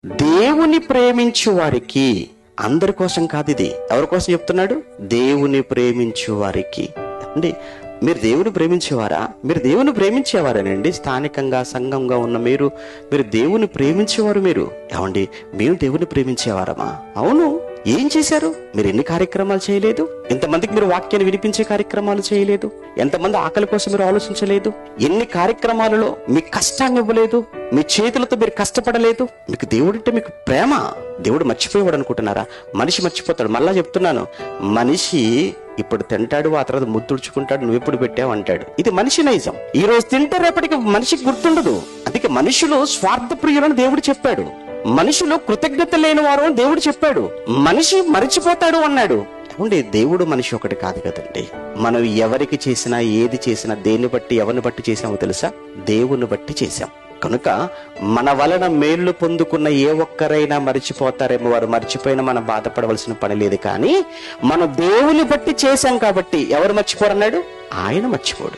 దేవుని ప్రేమించు వారికి, అందరి కోసం కాదు ఇది. ఎవరి కోసం చెప్తున్నాడు? దేవుని ప్రేమించు వారికి అండి. మీరు దేవుని ప్రేమించేవారా? మీరు దేవుని ప్రేమించేవారేనండి. స్థానికంగా సంఘంగా ఉన్న మీరు దేవుని ప్రేమించేవారు. మీరు ఏమండి, మేము దేవుని ప్రేమించేవారమా? అవును. ఏం చేశారు? మీరు ఎన్ని కార్యక్రమాలు చేయలేదు? ఎంతమందికి మీరు వాక్యాన్ని వినిపించే కార్యక్రమాలు చేయలేదు? ఎంతమంది ఆకలి కోసం మీరు ఆలోచించలేదు? ఎన్ని కార్యక్రమాలలో మీ కష్టాన్ని ఇవ్వలేదు? మీ చేతులతో మీరు కష్టపడలేదు? మీకు దేవుడంటే మీకు ప్రేమ. దేవుడు మర్చిపోయేవాడు అనుకుంటున్నారా? మనిషి మర్చిపోతాడు. మళ్ళా చెప్తున్నాను, మనిషి ఇప్పుడు తింటాడు, ఆ తర్వాత ముద్దుడుచుకుంటాడు, నువ్వు ఎప్పుడు పెట్టావు అంటాడు. ఇది మనిషి నైజం. ఈ రోజు తింటే రేపటికి మనిషికి గుర్తుండదు. అందుకే మనుషులు స్వార్థ ప్రియులని దేవుడు చెప్పాడు. మనుషులు కృతజ్ఞత లేని వారు అని దేవుడు చెప్పాడు. మనిషి మరిచిపోతాడు అన్నాడు. ఏమండి, దేవుడు మనిషి ఒకటి కాదు కదండి. మనం ఎవరికి చేసినా, ఏది చేసినా, దేన్ని బట్టి, ఎవరిని బట్టి చేసామో తెలుసా? దేవుని బట్టి చేశాం. కనుక మన వలన మేళ్లు పొందుకున్న ఏ ఒక్కరైనా మరిచిపోతారేమో. వారు మర్చిపోయినా మనం బాధపడవలసిన పని లేదు. కానీ మనం దేవుని బట్టి చేశాం కాబట్టి ఎవరు మర్చిపోరన్నాడు? ఆయన మర్చిపోడు.